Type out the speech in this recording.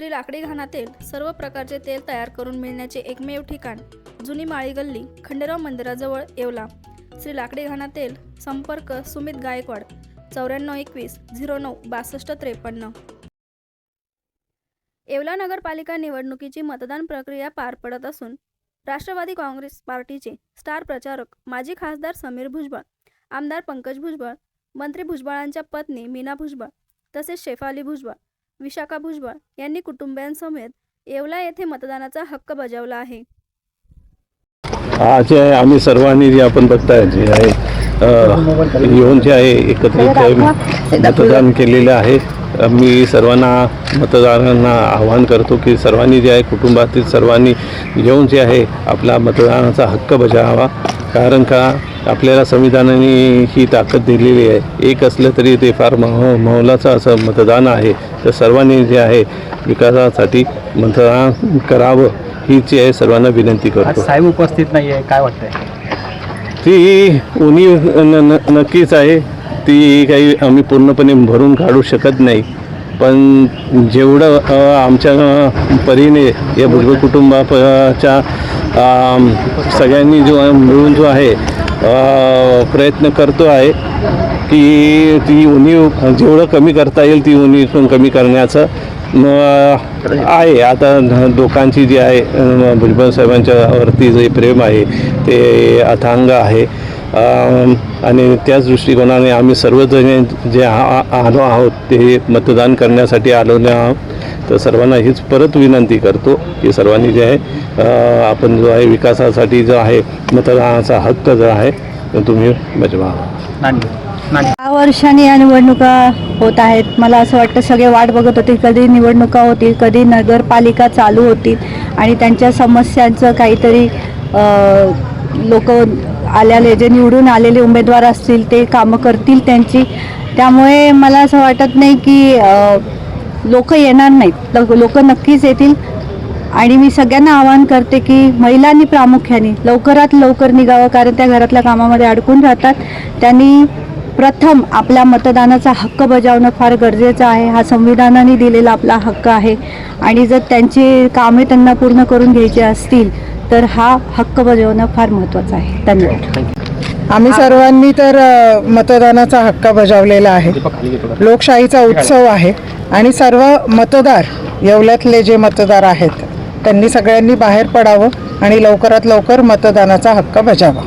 श्री लाकडी घाणातील सर्व प्रकारचे तेल तयार करून मिळण्याचे एकमेव ठिकाण जुनी माळी गल्ली खंडेराव मंदिराजवळ येवला। श्री लाकडी घाणा तेल संपर्क सुमित गायकवाड 9421096253। येवला नगरपालिका निवडणुकीची मतदान प्रक्रिया पार पडत असून राष्ट्रवादी काँग्रेस पार्टीचे स्टार प्रचारक माजी खासदार समीर भुजबळ, आमदार पंकज भुजबळ, मंत्री भुजबळांच्या पत्नी मीना भुजबळ तसेच शेफाली भुजबळ, विशाखा भुजबळ यांनी कुटुंबियांसमेत येवला येथे मतदानाचा हक्क बजावला आहे। आज आम्ही सर्वांनी जे आपण बघताय जे आहे येऊन जे आहे एकत्रित मतदान केलेलं आहे। मी सर्वांना मतदारांना आवाहन करतो की सर्वांनी जे आहे कुटुंबातील सर्वांनी येऊन जे आहे आपला मतदानाचा हक्क बजावावा। कारण का आपल्याला संविधानाने ही ताकद दिलेली आहे, एक असलं तरी ते फार मोलाचं असं मतदान आहे। तर सर्वांनी जे आहे विकासासाठी मतदान करावं ही जी आहे सर्वांना विनंती करतो। साहेब उपस्थित नाही आहे, काय वाटतंय? ती उणीव नक्कीच आहे, ती काही आम्ही पूर्णपणे भरून काढू शकत नाही, पण जेवढं आमच्या परीने या भुजबळ कुटुंबाच्या सगळ्यांनी जो मिळून जो आहे प्रयत्न करतो आहे की ती उणीव जेवढं कमी करता येईल ती उणीव कमी करण्याचं आहे। आता लोकांची जी आहे भुजबळ साहेबांच्यावरती जे प्रेम आहे ते अथांग आहे आणि त्याच दृष्टिकोनाने आम्ही सर्वजण जे आलो आहोत ते मतदान करण्यासाठी आलेलो आहोत। तर सर्वांना हीच परत विनंती करतो की सर्वांनी जे आहे आपण जो आहे विकासासाठी जो आहे मतदानाचा हक्क जो आहे तो तुम्ही बजवा। 6 वर्षांनी या निवडणुका होत आहेत। मला असं वाटतं सगळे वाट बघत होते कधी निवडणुका होतील, कधी नगरपालिका चालू होतील आणि त्यांच्या समस्यांचं काहीतरी लोक आलेले जे निवडून आलेले उमेदवार असतील ते कामं करतील त्यांची। त्यामुळे मला असं वाटत नाही की लोक येणार नाहीत, लोक नक्कीच येतील। आणि मी सगळ्यांना आवाहन करते की महिलांनी प्रामुख्याने लवकरात लवकर निघावं, कारण त्या घरातल्या कामामध्ये अडकून राहतात। त्यांनी प्रथम आपल्या मतदानाचा हक्क बजावणं फार गरजेचं आहे। हा संविधानाने दिलेला आपला हक्क आहे आणि जर त्यांची कामे त्यांना पूर्ण करून घ्यायची असतील तर हा हक्क बजावणं फार महत्त्वाचं आहे। धन्यवाद। आम्ही सर्वांनी तर मतदानाचा हक्क बजावलेला आहे। लोकशाहीचा उत्सव आहे आणि सर्व मतदार येवल्यातले जे मतदार आहेत त्यांनी सगळ्यांनी बाहेर पडावं आणि लवकरात लवकर मतदानाचा हक्क बजावा।